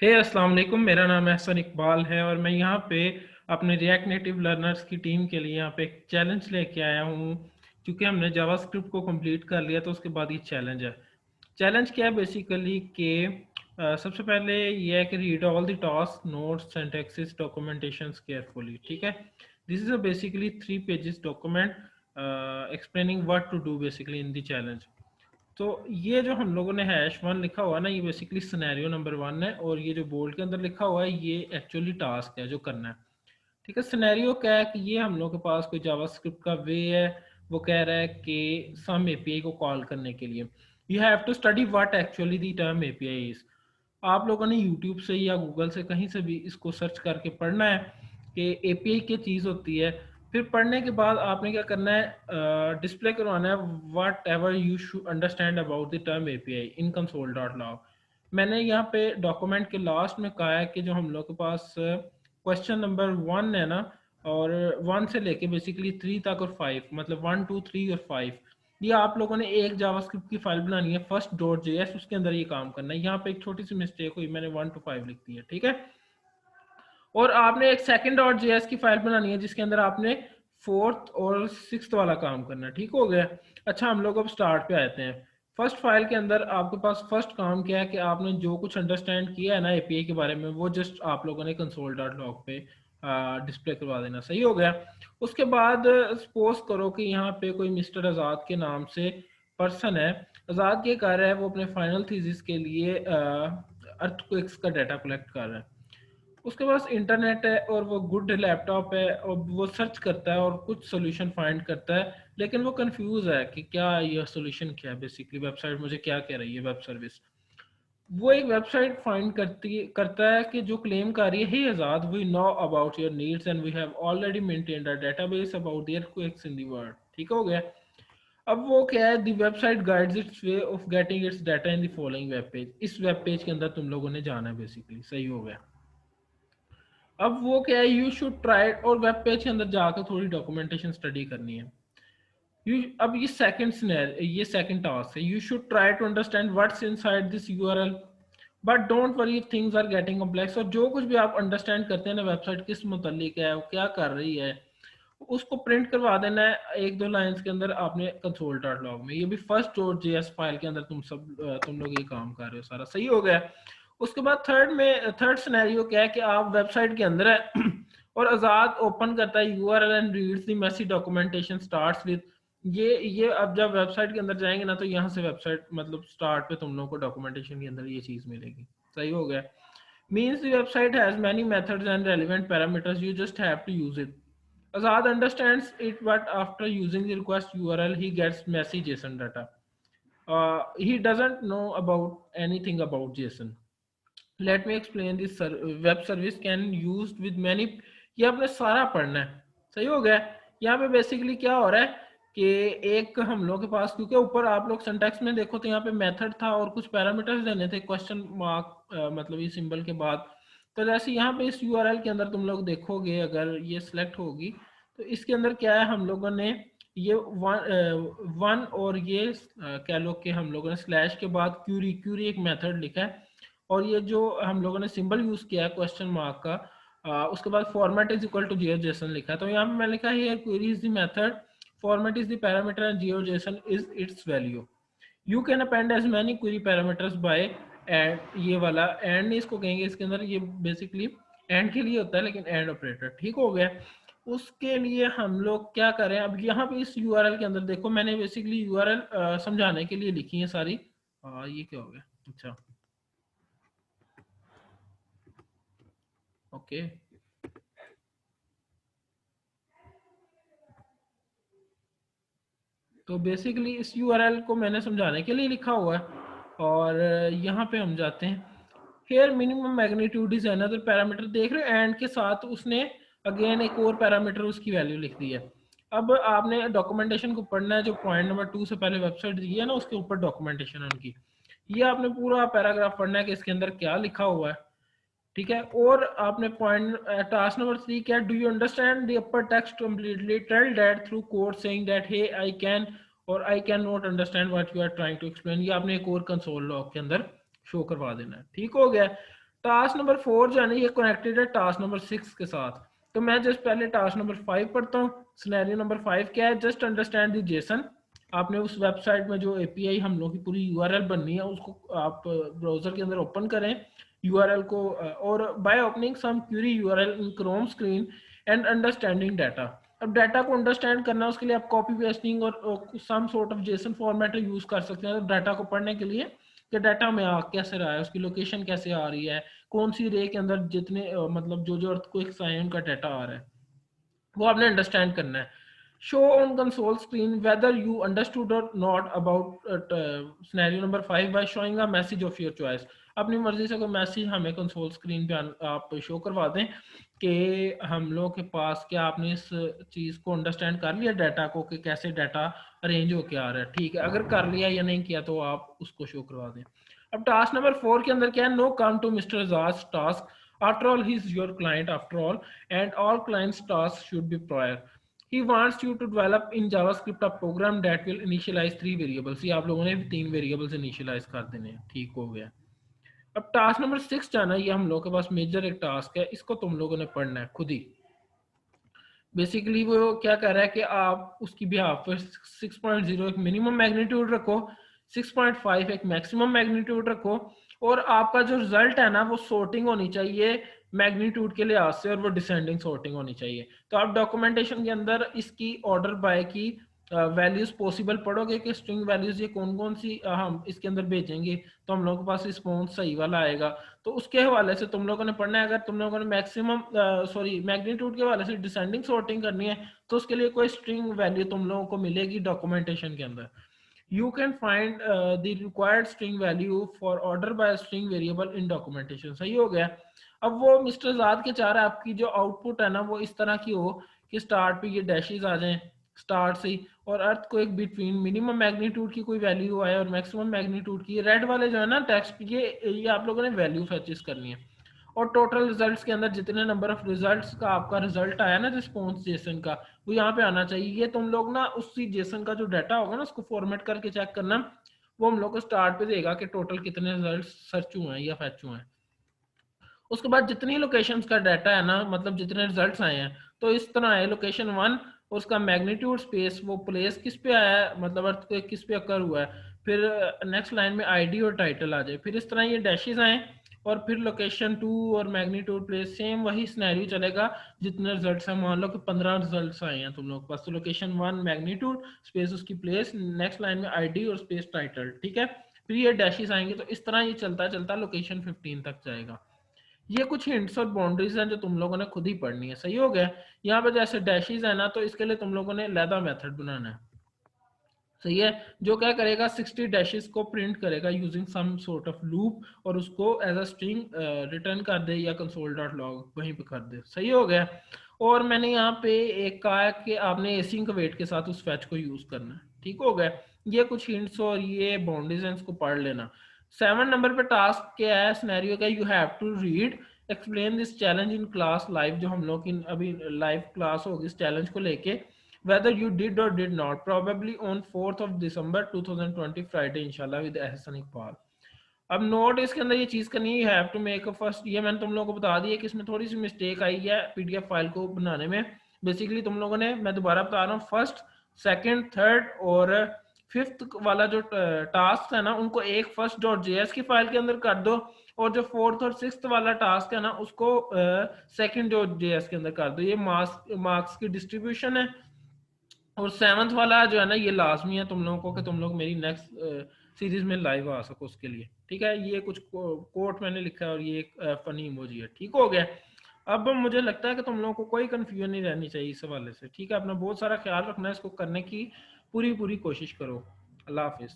अस्सलाम वालेकुम। मेरा नाम एहसन इकबाल है और मैं यहाँ पे अपने रिएक्ट नेटिव लर्नर्स की टीम के लिए यहाँ पे एक चैलेंज लेके आया हूँ। क्योंकि हमने जावास्क्रिप्ट को कंप्लीट कर लिया तो उसके बाद ये चैलेंज है। चैलेंज क्या है बेसिकली कि सबसे पहले ये है कि read all the task notes syntax documentation carefully. ठीक है, this is a basically 3 pages document explaining what to do basically in the challenge. तो ये जो हम लोगों ने #1 लिखा हुआ है ना, ये बेसिकली सिनेरियो नंबर 1 है और ये जो बोर्ड के अंदर लिखा हुआ है ये एक्चुअली टास्क है जो करना है। ठीक है, सिनेरियो क्या है कि ये हम लोग के पास कोई जावास्क्रिप्ट का वे है। वो कह रहा है कि सम एपीआई को कॉल करने के लिए you have to study what actually the term API is. आप लोगों ने यूट्यूब से या गूगल से कहीं से भी इसको सर्च करके पढ़ना है कि एपीआई क्या चीज़ होती है। फिर पढ़ने के बाद आपने क्या करना है, डिस्प्ले करवाना है what ever you should understand about the term API in console dot log. मैंने यहाँ पे डॉक्यूमेंट के लास्ट में कहा है कि जो हम लोग के पास क्वेश्चन नंबर 1 है ना, और 1 से लेके बेसिकली 3 तक और 5, मतलब 1 2 3 और 5, ये आप लोगों ने एक जावास्क्रिप्ट की फाइल बनानी है फर्स्ट डॉट जेएस, उसके अंदर ये काम करना है। यहाँ पे एक छोटी सी मिस्टेक हुई, मैंने 1 to 5 लिख दी है। ठीक है, और आपने एक सेकंड डॉट जेएस की फाइल बनानी है जिसके अंदर आपने फोर्थ और सिक्स्थ वाला काम करना है। ठीक हो गया। अच्छा, हम लोग अब स्टार्ट पे आते हैं। फर्स्ट फाइल के अंदर आपके पास फर्स्ट काम क्या है कि आपने जो कुछ अंडरस्टैंड किया है ना एपीआई के बारे में, वो जस्ट आप लोगों ने कंसोल डॉट लॉग पे डिस्प्ले करवा देना। सही हो गया। उसके बाद सपोज करो कि यहाँ पे कोई मिस्टर आज़ाद के नाम से पर्सन है। आज़ाद ये कर रहा है, वो अपने फाइनल थीसिस के लिए अर्थक्वेक्स का डाटा कलेक्ट कर रहा है। उसके पास इंटरनेट है और वो गुड लैपटॉप है और वो सर्च करता है और कुछ सोल्यूशन फाइंड करता है, लेकिन वो कंफ्यूज है कि क्या ये सोल्यूशन क्या है, बेसिकली वेबसाइट मुझे क्या कह रही है वेब सर्विस। वो एक वेबसाइट फाइंड करता है कि जो क्लेम कर रही है, hey Azad, we know about your needs and we have already maintained a database about the earthquakes in the world. ठीक हो गया। अब वो क्या है, the website guides its way of getting its data in the following web page. इस web page के अंदर तुम लोगों ने जाना है बेसिकली। सही हो गया। अब वो क्या है, यू शुड ट्राई, और वेब पेज के अंदर जाकर थोड़ी डॉक्यूमेंटेशन स्टडी करनी है। यू अब ये सेकंड टास्क है, you should try to understand what's inside this URL but don't worry if things are getting complex. और जो कुछ भी आप अंडरस्टैंड करते हैं ना वेबसाइट किस मुतल्लिक है, वो क्या कर रही है, उसको प्रिंट करवा देना है एक दो लाइंस के अंदर आपने कंसोल डॉट लॉग में। ये भी फर्स्ट डॉट जेएस फाइल के अंदर तुम लोग ये काम कर रहे हो सारा। सही हो गया। उसके बाद थर्ड सिनेरियो क्या है कि आप वेबसाइट के अंदर है और आज़ाद ओपन करता है URL and reads the messy documentation starts with ये अब जब वेबसाइट के अंदर जाएंगे ना, तो यहाँ से वेबसाइट मतलब स्टार्ट पे तुम लोग को डॉक्यूमेंटेशन के अंदर ये चीज़ मिलेगी। सही हो गया। Means the website has many methods and relevant parameters, you just have to use it. Azad understands it, but after using the request URL, he gets messy JSON data. He doesn't know about anything about JSON. Let me explain this web service can used with many। ये आपने सारा पढ़ना है। सही हो गया। यहाँ पे बेसिकली क्या हो रहा है कि एक हम लोग के पास, क्योंकि ऊपर आप लोग सिंटैक्स में देखो तो यहाँ पे मेथड था और कुछ पैरामीटर्स देने थे क्वेश्चन मार्क मतलब ये सिंबल के बाद। तो जैसे यहाँ पे इस यूआरएल के अंदर तुम लोग देखोगे, अगर ये सिलेक्ट होगी तो इसके अंदर क्या है, हम लोगों ने ये वन और ये कह लो कि हम लोगों ने स्लैश के बाद क्यूरी क्यूरी एक मेथड लिखा है। और ये जो हम लोगों ने सिंबल यूज किया है क्वेश्चन मार्क का, उसके बाद format is equal to geo JSON लिखा है। तो यहाँ पे मैंने लिखा है query is the method, format is the parameter and geo JSON is its value. You can append as many query parameters by end. ये वाला एंड इसको कहेंगे इसके अंदर, ये बेसिकली एंड के लिए होता है लेकिन एंड ऑपरेटर। ठीक हो गया। उसके लिए हम लोग क्या करें, अब यहाँ पे इस यूआरएल के अंदर देखो, मैंने बेसिकली यूआरएल समझाने के लिए लिखी है सारी। ये क्या हो गया, अच्छा ओके। तो बेसिकली इस यूआरएल को मैंने समझाने के लिए लिखा हुआ है। और यहाँ पे हम जाते हैं। Here minimum magnitude is another parameter. देख रहे हो एंड के साथ उसने अगेन एक और पैरामीटर उसकी वैल्यू लिख दी है। अब आपने डॉक्यूमेंटेशन को पढ़ना है, जो पॉइंट नंबर 2 से पहले वेबसाइट दी है ना, उसके ऊपर डॉक्यूमेंटेशन उनकी। ये आपने पूरा पैराग्राफ पढ़ना है कि इसके अंदर क्या लिखा हुआ है। ठीक है। और आपने पॉइंट टास्क नंबर 3 क्या, do you understand the upper text completely, tell that through code saying that hey I can और I can not understand what you are trying to explain. ये आपने एक और कंसोल लॉग के अंदर show करवा देना है। ठीक हो गया। टास्क नंबर 4 जो है ना ये कनेक्टेड है टास्क नंबर 6 के साथ। तो मैं जस्ट पहले टास्क नंबर 5 पढ़ता हूँ। सिनेरियो नंबर 5 क्या है, जस्ट अंडरस्टैंड द जेसन। आपने उस वेबसाइट में जो एपीआई हम लोग की पूरी यूआरएल बननी है उसको आप ब्राउजर के अंदर ओपन करें यूआरएल को, और by opening some query URL in Chrome screen and understanding data. अब डाटा को अंडरस्टैंड करना उसके लिए आप कॉपी पेस्टिंग और some sort of JSON format use कर सकते हैं डाटा को पढ़ने के लिए कि डाटा में आ कैसे रहा है, उसकी लोकेशन कैसे आ रही है, कौन सी रे के अंदर जितने मतलब जो जो अर्थक्वेक्स आए हैं उनका डाटा आ रहा है, वो आपने अंडरस्टैंड करना है। Show on console screen whether you understood और not about scenario number 5 by showing a message of your choice. अपनी मर्जी से कोई मैसेज हमें कंसोल स्क्रीन पे आप शो करवा दें कि हम लोग के पास क्या आपने इस चीज़ को अंडरस्टैंड कर लिया डाटा को कि कैसे डाटा अरेंज होके आ रहा है। ठीक है, अगर कर लिया या नहीं किया तो आप उसको शो करवा दें। अब टास्क नंबर 4 के अंदर क्या है, नो कम टू मिस्टर जाज task after all he is your client after all and all clients task should be prior. He wants you to develop in JavaScript a program that will initialize 3 variables। ये आप लोगों ने 3 variables initialise कर देने हैं। ठीक हो गया। अब टास्क नंबर 6 जाना, ये हम लोग के पास मेजर एक टास्क है, इसको तुम लोगों ने पढ़ना है खुद ही। बेसिकली वो क्या कर रहा है कि आप उसकी बिहाफ पर 6.0 एक मिनिमम मैग्नीट्यूड रखो, 6.5 एक मैक्सिमम मैग्नीट्यूड रखो, और आपका जो रिजल्ट है ना वो सॉर्टिंग होनी चाहिए मैग्नीट्यूड के लिहाज से, और वो डिसेंडिंग सॉर्टिंग होनी चाहिए। तो आप डॉक्यूमेंटेशन के अंदर इसकी ऑर्डर बाय की वैल्यूज पॉसिबल पढ़ोगे कि स्ट्रिंग वैल्यूज ये कौन कौन सी हम इसके अंदर भेजेंगे, तो हम लोगों के पास रिस्पॉन्स सही वाला आएगा। तो उसके हवाले से तुम लोगों ने पढ़ना है। अगर तुम लोगों ने मैक्सिमम मैग्नीट्यूड के हवाले से डिसेंडिंग सॉर्टिंग करनी है तो उसके लिए कोई स्ट्रिंग वैल्यू तुम लोगों को मिलेगी डॉक्यूमेंटेशन के अंदर। You can find the required string value for order by string variable in documentation. सही हो गया। अब वो मिस्टर जाद के चाह रहा है आपकी जो आउटपुट है ना वो इस तरह की हो कि स्टार्ट पे ये डैशेस आ जाएं स्टार्ट से ही, और अर्थ को एक बिटवीन मिनिमम मैग्नीट्यूड की कोई वैल्यू आए और मैक्सिमम मैग्नीट्यूड की। रेड वाले जो है ना टेक्स्ट, ये आप लोगों ने वैल्यू फैचेस करनी है। और टोटल रिजल्ट्स के अंदर जितने नंबर ऑफ रिजल्ट्स का आपका रिजल्ट आया ना रिस्पॉन्स जेसन का, वो यहाँ पे आना चाहिए। ये तुम लोग ना उसी जेसन का जो डाटा होगा ना उसको फॉर्मेट करके चेक करना, वो हम लोग को स्टार्ट पे देगा कि टोटल कितने रिजल्ट सर्च हुए हैं या फैच हुए हैं। उसके बाद जितनी लोकेशंस का डाटा है ना, मतलब जितने रिजल्ट्स आए हैं, तो इस तरह है लोकेशन 1, उसका मैग्नीट्यूड स्पेस वो प्लेस किस पे आया है, मतलब अर्थ पे किस पे अकर हुआ है, फिर नेक्स्ट लाइन में आईडी और टाइटल आ जाए, फिर इस तरह ये डैशेस आए, और फिर लोकेशन 2 और मैग्नीट्यूड प्लेस सेम वही सिनेरियो चलेगा जितने रिजल्ट्स हैं। मान लो कि 15 रिजल्ट्स आए हैं तुम लोग के पास, तो लोकेशन 1 मैग्नीट्यूड स्पेस उसकी प्लेस, नेक्स्ट लाइन में आईडी और स्पेस टाइटल। ठीक है, फिर ये डैशेस आएंगे, तो इस तरह ये चलता चलता लोकेशन 15 तक जाएगा। ये कुछ हिंट्स और बाउंड्रीज हैं जो तुम लोगों ने खुद ही पढ़नी है। सही हो गया। यहाँ पे जैसे डैशेस है ना, तो इसके लिए तुम लोगों ने लैदा मेथड बनाना है। सही है, जो क्या करेगा 60 डैशेस को प्रिंट करेगा using some sort of loop, और उसको एज अ स्ट्रिंग रिटर्न कर दे या कंसोल डॉट लॉग वहीं पे कर दे। सही हो गया। और मैंने यहाँ पे एक कहा है कि आपने एसिंक वेट के साथ उस फैच को यूज करना है। ठीक हो गया। ये कुछ हिंट्स और ये बाउंड्रीज हैं, इसको पढ़ लेना। 7 नंबर पे टास्क क्या है, सिनेरियो क्या, you have to read explain this challenge in class live. जो हम लोग की अभी लाइव क्लास होगी इस चैलेंज को लेके, whether you did or did not, probably on 4th of December 2020 Friday इंशाल्लाह with एहसन इकबाल। अब नोट इसके अंदर ये चीज़ करनी है, have to make a first, ये मैंने तुम लोगों को बता दिया कि इसमें थोड़ी सी मिस्टेक आई है पीडीएफ फाइल को बनाने में। बेसिकली तुम लोगों ने, मैं दोबारा बता रहा हूँ, फर्स्ट सेकंड थर्ड और फिफ्थ वाला जो टास्क है ना उनको एक फर्स्ट डॉट जेएस की फाइल के अंदर कर दो, और जो फोर्थ और सिक्स्थ वाला टास्क है ना उसको सेकंड डॉट जेएस के अंदर कर दो। ये मार्क्स की डिस्ट्रीब्यूशन है। और 7th वाला जो है ना ये लाजमी है तुम लोगों को कि तुम लोग मेरी नेक्स्ट सीरीज में लाइव आ सको उसके लिए। ठीक है, ये कुछ कोट मैंने लिखा है और ये एक फनी इमोजी है। ठीक हो गया। अब मुझे लगता है कि तुम लोगों को कोई कंफ्यूजन नहीं रहनी चाहिए इस हवाले से। ठीक है, अपना बहुत सारा ख्याल रखना है, इसको करने की पूरी पूरी कोशिश करो। अल्लाह हाफिज।